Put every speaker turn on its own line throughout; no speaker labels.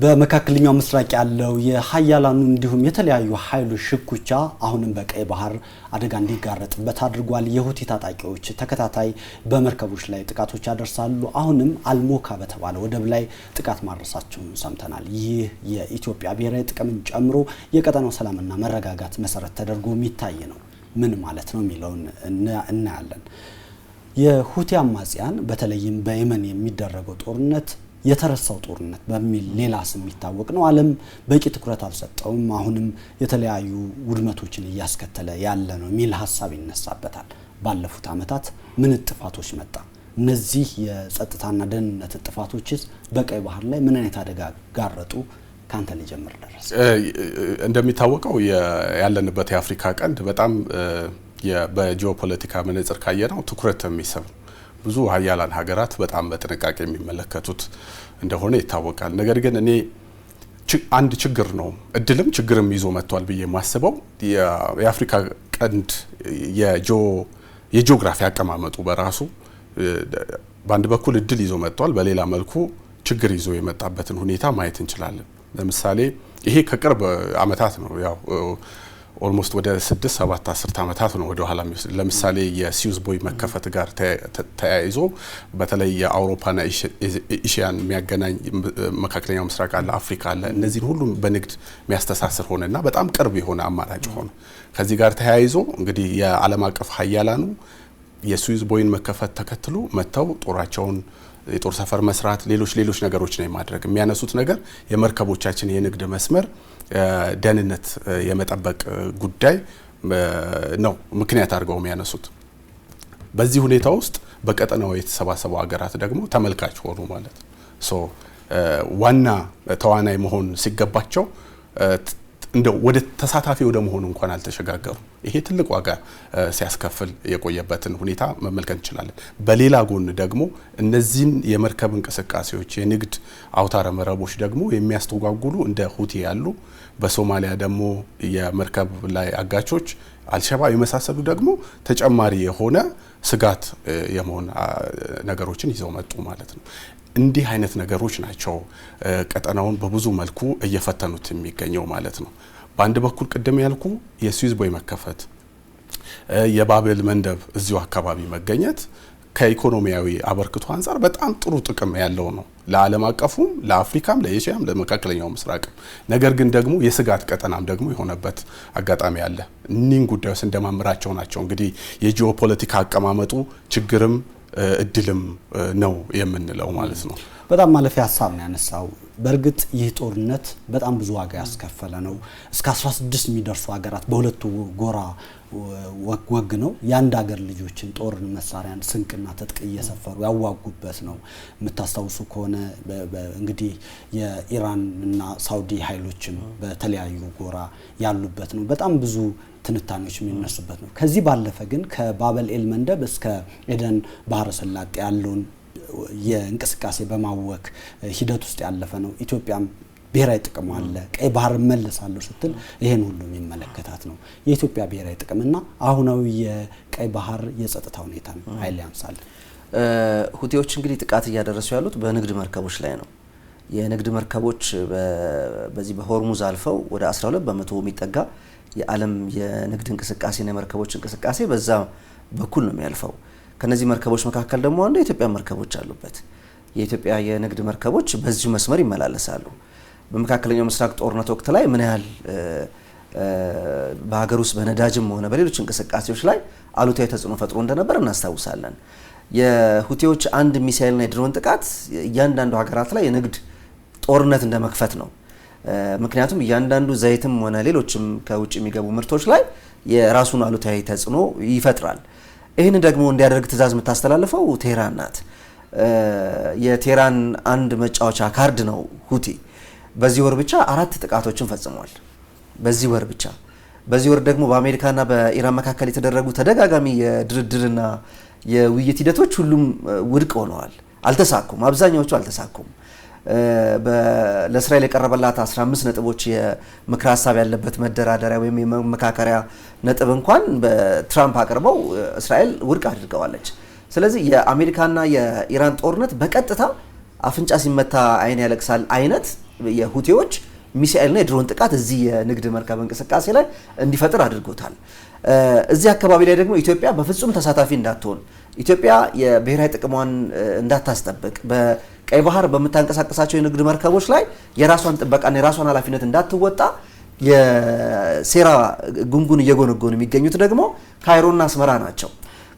በመካከለኛው ምስራቅ ያለው የሀያላኑ እንዲሁም የተለያዩ ኃይሎች ሽኩቻ አሁንም በቀይ ባህር አደጋ እንዲጋረጥበት አድርጓል። የሁቲ ታጣቂዎች ተከታታይ በመርከቦች ላይ ጥቃቶች ያደርሳሉ። አሁንም አልሞካ በተባለ ወደብ ላይ ጥቃት ማድረሳቸውን ሰምተናል። ይህ የኢትዮጵያ ብሔራዊ ጥቅምን ጨምሮ የቀጠናው ሰላምና መረጋጋት መሰረት ተደርጎ የሚታይ ነው። ምን ማለት ነው የሚለውን እናያለን። የሁቲ አማጽያን በተለይም በየመን የሚደረገው ጦርነት የተረሳው ጦርነት በሚል ሌላ ስም የሚታወቅ ነው። ዓለም በቂ ትኩረት አልሰጠውም። አሁንም የተለያዩ ውድመቶችን እያስከተለ ያለ ነው የሚል ሐሳብ ይነሳበታል። ባለፉት ዓመታት ምን ጥፋቶች መጣ? እነዚህ የጸጥታና ደህንነት ጥፋቶችስ በቀይ ባህር ላይ ምን አይነት አደጋ ጋረጡ? ካንተ ሊጀምር ደረሰ።
እንደሚታወቀው ያለንበት የአፍሪካ ቀንድ በጣም በጂኦፖለቲካ መነጽር ካየነው ትኩረት የሚስብ ብዙ ሀያላን ሀገራት በጣም በጥንቃቄ የሚመለከቱት እንደሆነ ይታወቃል። ነገር ግን እኔ አንድ ችግር ነው እድልም ችግርም ይዞ መጥቷል ብዬ የማስበው የአፍሪካ ቀንድ የጂኦግራፊ አቀማመጡ በራሱ በአንድ በኩል እድል ይዞ መጥቷል፣ በሌላ መልኩ ችግር ይዞ የመጣበትን ሁኔታ ማየት እንችላለን። ለምሳሌ ይሄ ከቅርብ ዓመታት ነው ያው ኦልሞስት ወደ 6-7 10 ዓመታት ነው ወደ ኋላ የሚወስድ። ለምሳሌ የሲዩዝ ቦይ መከፈት ጋር ተያይዞ በተለይ የአውሮፓና ኤሽያን የሚያገናኝ መካከለኛው ምስራቅ አለ፣ አፍሪካ አለ። እነዚህን ሁሉ በንግድ የሚያስተሳስር ሆነና በጣም ቅርብ የሆነ አማራጭ ሆነ። ከዚህ ጋር ተያይዞ እንግዲህ የዓለም አቀፍ ሀያላኑ የሲዩዝ ቦይን መከፈት ተከትሎ መተው ጦራቸውን የጦር ሰፈር መስራት ሌሎች ነገሮች ነው ማድረግ የሚያነሱት ነገር የመርከቦቻችን የንግድ መስመር ደህንነት የመጠበቅ ጉዳይ ነው ምክንያት አድርገው የሚያነሱት። በዚህ ሁኔታ ውስጥ በቀጠናው የተሰባሰቡ ሀገራት ደግሞ ተመልካች ሆኑ ማለት ነው። ዋና ተዋናይ መሆን ሲገባቸው እንደው ወደ ተሳታፊ ወደ መሆኑ እንኳን አልተሸጋገሩ። ይሄ ትልቅ ዋጋ ሲያስከፍል የቆየበትን ሁኔታ መመልከት እንችላለን። በሌላ ጎን ደግሞ እነዚህን የመርከብ እንቅስቃሴዎች የንግድ አውታረ መረቦች ደግሞ የሚያስተጓጉሉ እንደ ሁቲ ያሉ፣ በሶማሊያ ደግሞ የመርከብ ላይ አጋቾች አልሸባብ የመሳሰሉ ደግሞ ተጨማሪ የሆነ ስጋት የመሆን ነገሮችን ይዘው መጡ ማለት ነው። እንዲህ አይነት ነገሮች ናቸው ቀጠናውን በብዙ መልኩ እየፈተኑት የሚገኘው ማለት ነው። በአንድ በኩል ቅድም ያልኩ የሲዩዝ ቦይ መከፈት፣ የባቤል መንደብ እዚሁ አካባቢ መገኘት ከኢኮኖሚያዊ አበርክቶ አንፃር በጣም ጥሩ ጥቅም ያለው ነው ለዓለም አቀፉም፣ ለአፍሪካም፣ ለኤሽያም፣ ለመካከለኛው ምስራቅም። ነገር ግን ደግሞ የስጋት ቀጠናም ደግሞ የሆነበት አጋጣሚ አለ። እኒህን ጉዳዮች እንደማምራቸው ናቸው እንግዲህ የጂኦፖለቲካ አቀማመጡ ችግርም እድልም ነው የምንለው ማለት ነው።
በጣም ማለፊያ ሀሳብ ነው ያነሳው። በእርግጥ ይህ ጦርነት በጣም ብዙ ዋጋ ያስከፈለ ነው። እስከ 16 የሚደርሱ ሀገራት በሁለቱ ጎራ ወግ ነው የአንድ ሀገር ልጆችን ጦርን፣ መሳሪያን፣ ስንቅና ትጥቅ እየሰፈሩ ያዋጉበት ነው። የምታስታውሱ ከሆነ እንግዲህ የኢራን እና ሳውዲ ኃይሎችም በተለያዩ ጎራ ያሉበት ነው። በጣም ብዙ ትንታኔዎች የሚነሱበት ነው። ከዚህ ባለፈ ግን ከባበል ኤል መንደብ እስከ ኤደን ባህረ ሰላጤ ያለውን የእንቅስቃሴ በማወክ ሂደት ውስጥ ያለፈ ነው። ኢትዮጵያም ብሔራዊ ጥቅም አለ፣ ቀይ ባህር መልሳለሁ ስትል ይሄን ሁሉ የሚመለከታት ነው። የኢትዮጵያ ብሔራዊ ጥቅምና አሁናዊ የቀይ ባህር የጸጥታ ሁኔታ ነው ኃይል ያንሳል።
ሁቲዎች እንግዲህ ጥቃት እያደረሱ ያሉት በንግድ መርከቦች ላይ ነው። የንግድ መርከቦች በዚህ በሆርሙዝ አልፈው ወደ 12 በመቶ የሚጠጋ የዓለም የንግድ እንቅስቃሴና የመርከቦች እንቅስቃሴ በዛ በኩል ነው የሚያልፈው። ከነዚህ መርከቦች መካከል ደግሞ አንዱ የኢትዮጵያ መርከቦች አሉበት። የኢትዮጵያ የንግድ መርከቦች በዚህ መስመር ይመላለሳሉ። በመካከለኛው ምስራቅ ጦርነት ወቅት ላይ ምን ያህል በሀገር ውስጥ በነዳጅም ሆነ በሌሎች እንቅስቃሴዎች ላይ አሉታዊ ተጽዕኖ ፈጥሮ እንደነበር እናስታውሳለን። የሁቲዎች አንድ ሚሳኤልና የድሮን ጥቃት እያንዳንዱ ሀገራት ላይ የንግድ ጦርነት እንደመክፈት ነው። ምክንያቱም እያንዳንዱ ዘይትም ሆነ ሌሎችም ከውጭ የሚገቡ ምርቶች ላይ የራሱን አሉታዊ ተጽዕኖ ይፈጥራል። ይህን ደግሞ እንዲያደርግ ትዕዛዝ የምታስተላልፈው ቴህራን ናት። የቴህራን አንድ መጫወቻ ካርድ ነው ሁቲ። በዚህ ወር ብቻ 4 ጥቃቶችን ፈጽሟል። በዚህ ወር ደግሞ በአሜሪካና በኢራን መካከል የተደረጉ ተደጋጋሚ የድርድርና የውይይት ሂደቶች ሁሉም ውድቅ ሆነዋል፣ አልተሳኩም። አብዛኛዎቹ አልተሳኩም። ለእስራኤል የቀረበላት 15 ነጥቦች የምክር ሀሳብ ያለበት መደራደሪያ ወይም የመመካከሪያ ነጥብ እንኳን በትራምፕ አቅርበው እስራኤል ውድቅ አድርገዋለች። ስለዚህ የአሜሪካና የኢራን ጦርነት በቀጥታ አፍንጫ ሲመታ አይን ያለቅሳል አይነት የሁቲዎች ሚሳኤልና የድሮን ጥቃት እዚህ የንግድ መርከብ እንቅስቃሴ ላይ እንዲፈጥር አድርጎታል። እዚህ አካባቢ ላይ ደግሞ ኢትዮጵያ በፍጹም ተሳታፊ እንዳትሆን ኢትዮጵያ የብሔራዊ ጥቅሟን እንዳታስጠብቅ በቀይ ባህር በምታንቀሳቀሳቸው የንግድ መርከቦች ላይ የራሷን ጥበቃና የራሷን ኃላፊነት እንዳትወጣ የሴራ ጉንጉን እየጎነጎኑ የሚገኙት ደግሞ ካይሮና አስመራ ናቸው።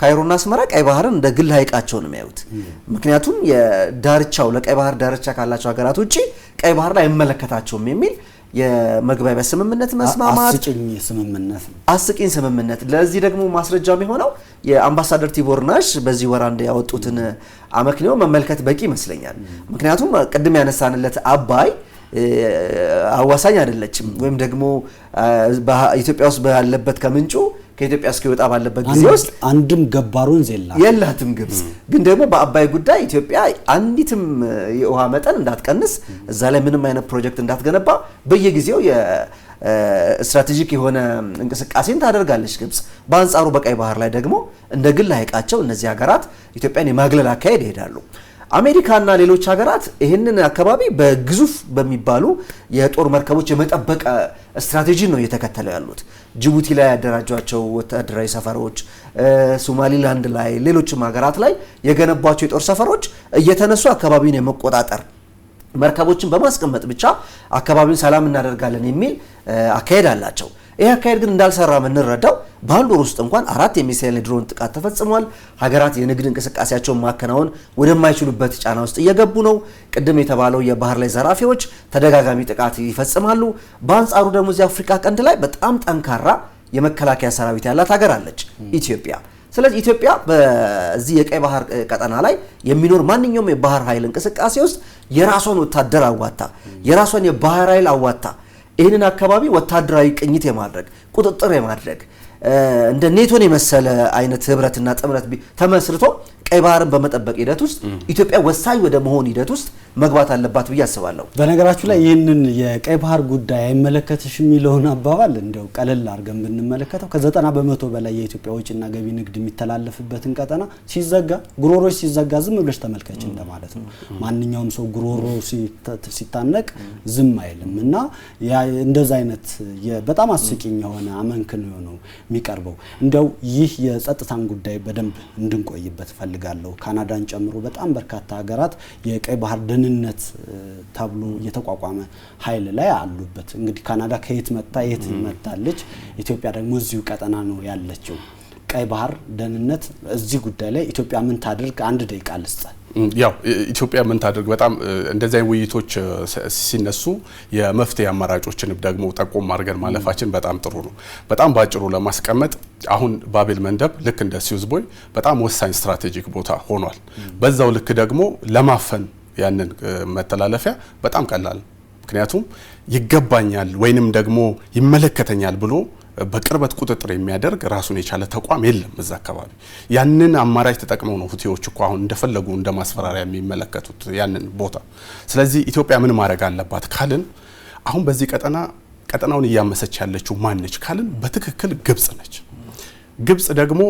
ካይሮና አስመራ ቀይ ባህርን እንደ ግል ሀይቃቸው ነው የሚያዩት። ምክንያቱም የዳርቻው ለቀይ ባህር ዳርቻ ካላቸው ሀገራት ውጪ ቀይ ባህር ላይ አይመለከታቸውም የሚል የመግባቢያ ስምምነት መስማማት አስቂኝ ስምምነት። ለዚህ ደግሞ ማስረጃ የሚሆነው የአምባሳደር ቲቦር ናሽ በዚህ ወር አንድ ያወጡትን አመክንዮ መመልከት በቂ ይመስለኛል። ምክንያቱም ቅድም ያነሳንለት አባይ አዋሳኝ አይደለችም ወይም ደግሞ ኢትዮጵያ ውስጥ ባለበት ከምንጩ ከኢትዮጵያ እስኪወጣ ባለበት ጊዜ ውስጥ
አንድም ገባሩን
የላትም ግብጽ። ግን ደግሞ በአባይ ጉዳይ ኢትዮጵያ አንዲትም የውሃ መጠን እንዳትቀንስ እዛ ላይ ምንም አይነት ፕሮጀክት እንዳትገነባ በየጊዜው ስትራቴጂክ የሆነ እንቅስቃሴን ታደርጋለች ግብጽ። በአንጻሩ በቀይ ባህር ላይ ደግሞ እንደ ግል ሀይቃቸው እነዚህ ሀገራት ኢትዮጵያን የማግለል አካሄድ ይሄዳሉ። አሜሪካና ሌሎች ሀገራት ይህንን አካባቢ በግዙፍ በሚባሉ የጦር መርከቦች የመጠበቅ ስትራቴጂ ነው እየተከተሉ ያሉት። ጅቡቲ ላይ ያደራጇቸው ወታደራዊ ሰፈሮች፣ ሶማሊላንድ ላይ፣ ሌሎችም ሀገራት ላይ የገነቧቸው የጦር ሰፈሮች እየተነሱ አካባቢውን የመቆጣጠር መርከቦችን በማስቀመጥ ብቻ አካባቢውን ሰላም እናደርጋለን የሚል አካሄድ አላቸው። ይህ አካሄድ ግን እንዳልሰራ የምንረዳው በአንድ ወር ውስጥ እንኳን 4 የሚሳኤል ድሮን ጥቃት ተፈጽሟል። ሀገራት የንግድ እንቅስቃሴያቸውን ማከናወን ወደማይችሉበት ጫና ውስጥ እየገቡ ነው። ቅድም የተባለው የባህር ላይ ዘራፊዎች ተደጋጋሚ ጥቃት ይፈጽማሉ። በአንጻሩ ደግሞ እዚህ አፍሪካ ቀንድ ላይ በጣም ጠንካራ የመከላከያ ሰራዊት ያላት ሀገር አለች ኢትዮጵያ። ስለዚህ ኢትዮጵያ በዚህ የቀይ ባህር ቀጠና ላይ የሚኖር ማንኛውም የባህር ኃይል እንቅስቃሴ ውስጥ የራሷን ወታደር አዋጣ የራሷን የባህር ኃይል አዋጣ ይህንን አካባቢ ወታደራዊ ቅኝት የማድረግ ቁጥጥር የማድረግ እንደ ኔቶን የመሰለ አይነት ህብረትና ጥምረት ተመስርቶ ቀይ ባህርን በመጠበቅ ሂደት ውስጥ ኢትዮጵያ ወሳኝ ወደ መሆን ሂደት ውስጥ መግባት አለባት ብዬ አስባለሁ።
በነገራችሁ ላይ ይህንን የቀይ ባህር ጉዳይ አይመለከትሽ የሚለውን አባባል እንደው ቀለል አድርገን ብንመለከተው ከ90% በላይ የኢትዮጵያ ወጪና ገቢ ንግድ የሚተላለፍበትን ቀጠና ሲዘጋ ጉሮሮች ሲዘጋ ዝም ብለሽ ተመልከች እንደማለት ነው። ማንኛውም ሰው ጉሮሮ ሲታነቅ ዝም አይልም እና እንደዛ አይነት በጣም አስቂኝ የሆነ አመንክንዮ ነው የሚቀርበው። እንደው ይህ የጸጥታን ጉዳይ በደንብ እንድንቆይበት ፈልጋለሁ። ካናዳን ጨምሮ በጣም በርካታ ሀገራት የቀይ ባህር ደህንነት ተብሎ የተቋቋመ ኃይል ላይ አሉበት። እንግዲህ ካናዳ ከየት መጣ የት መጣለች? ኢትዮጵያ ደግሞ እዚሁ ቀጠና ነው ያለችው። ቀይ ባህር ደህንነት እዚህ ጉዳይ ላይ ኢትዮጵያ ምን ታድርግ? አንድ ደቂቃ ልስጥ።
ያው ኢትዮጵያ ምን ታድርግ? በጣም እንደዚህ ውይይቶች ሲነሱ የመፍትሄ አማራጮችን ደግሞ ጠቆም አድርገን ማለፋችን በጣም ጥሩ ነው። በጣም ባጭሩ ለማስቀመጥ አሁን ባቤል መንደብ ልክ እንደ ሲውዝ ቦይ በጣም ወሳኝ ስትራቴጂክ ቦታ ሆኗል። በዛው ልክ ደግሞ ለማፈን ያንን መተላለፊያ በጣም ቀላል፣ ምክንያቱም ይገባኛል ወይንም ደግሞ ይመለከተኛል ብሎ በቅርበት ቁጥጥር የሚያደርግ ራሱን የቻለ ተቋም የለም እዛ አካባቢ። ያንን አማራጭ ተጠቅመው ነው ሁቲዎች እኮ አሁን እንደፈለጉ እንደማስፈራሪያ የሚመለከቱት ያንን ቦታ። ስለዚህ ኢትዮጵያ ምን ማድረግ አለባት ካልን አሁን በዚህ ቀጠናውን እያመሰች ያለችው ማነች ካልን በትክክል ግብጽ ነች። ግብጽ ደግሞ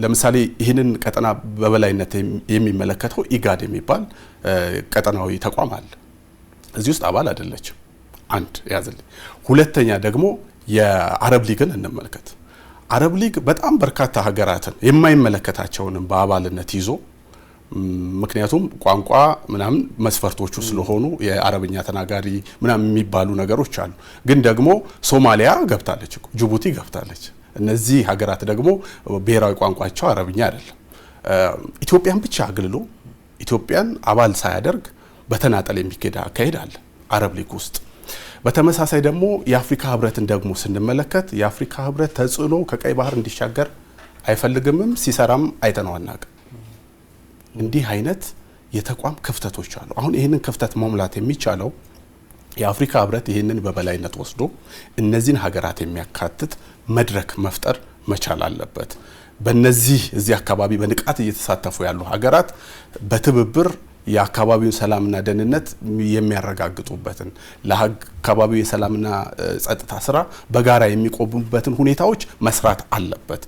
ለምሳሌ ይህንን ቀጠና በበላይነት የሚመለከተው ኢጋድ የሚባል ቀጠናዊ ተቋም አለ። እዚህ ውስጥ አባል አይደለችም። አንድ ያዝልኝ። ሁለተኛ ደግሞ የአረብ ሊግን እንመልከት። አረብ ሊግ በጣም በርካታ ሀገራትን የማይመለከታቸውንም በአባልነት ይዞ ምክንያቱም ቋንቋ ምናምን መስፈርቶቹ ስለሆኑ የአረብኛ ተናጋሪ ምናምን የሚባሉ ነገሮች አሉ። ግን ደግሞ ሶማሊያ ገብታለች፣ ጅቡቲ ገብታለች። እነዚህ ሀገራት ደግሞ ብሔራዊ ቋንቋቸው አረብኛ አይደለም። ኢትዮጵያን ብቻ አግልሎ ኢትዮጵያን አባል ሳያደርግ በተናጠል የሚኬድ አካሄድ አለ አረብ ሊግ ውስጥ። በተመሳሳይ ደግሞ የአፍሪካ ህብረትን ደግሞ ስንመለከት የአፍሪካ ህብረት ተጽዕኖ ከቀይ ባህር እንዲሻገር አይፈልግምም፣ ሲሰራም አይተነው አናውቅም። እንዲህ አይነት የተቋም ክፍተቶች አሉ። አሁን ይህንን ክፍተት መሙላት የሚቻለው የአፍሪካ ህብረት ይህንን በበላይነት ወስዶ እነዚህን ሀገራት የሚያካትት መድረክ መፍጠር መቻል አለበት። በእነዚህ እዚህ አካባቢ በንቃት እየተሳተፉ ያሉ ሀገራት በትብብር የአካባቢውን ሰላምና ደህንነት የሚያረጋግጡበትን ለአካባቢው የሰላምና ጸጥታ ስራ በጋራ የሚቆሙበትን ሁኔታዎች መስራት አለበት።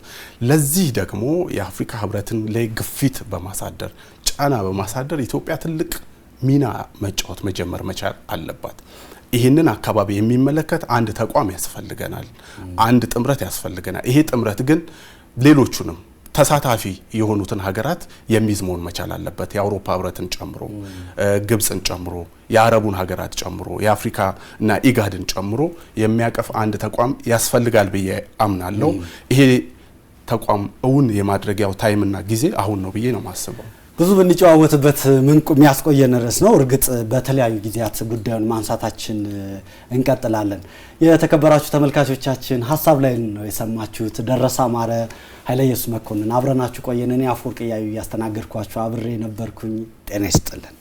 ለዚህ ደግሞ የአፍሪካ ህብረትን ላይ ግፊት በማሳደር ጫና በማሳደር ኢትዮጵያ ትልቅ ሚና መጫወት መጀመር መቻል አለባት። ይህንን አካባቢ የሚመለከት አንድ ተቋም ያስፈልገናል፣ አንድ ጥምረት ያስፈልገናል። ይሄ ጥምረት ግን ሌሎቹንም ተሳታፊ የሆኑትን ሀገራት የሚይዝ መሆን መቻል አለበት። የአውሮፓ ህብረትን ጨምሮ ግብጽን ጨምሮ የአረቡን ሀገራት ጨምሮ የአፍሪካ እና ኢጋድን ጨምሮ የሚያቀፍ አንድ ተቋም ያስፈልጋል ብዬ አምናለሁ። ይሄ ተቋም እውን የማድረጊያው ታይምና ጊዜ አሁን ነው ብዬ ነው ማስበው።
ብዙ ብንጨዋወትበት ምን የሚያስቆየን ርዕስ ነው። እርግጥ በተለያዩ ጊዜያት ጉዳዩን ማንሳታችን እንቀጥላለን። የተከበራችሁ ተመልካቾቻችን ሀሳብ ላይ ነው የሰማችሁት። ደረሰ አማረ፣ ኃይለ ኢየሱስ መኮንን አብረናችሁ ቆየን። እኔ አፈወርቅ ያዩ ያስተናገድኳችሁ አብሬ ነበርኩኝ። ጤና ይስጥልን።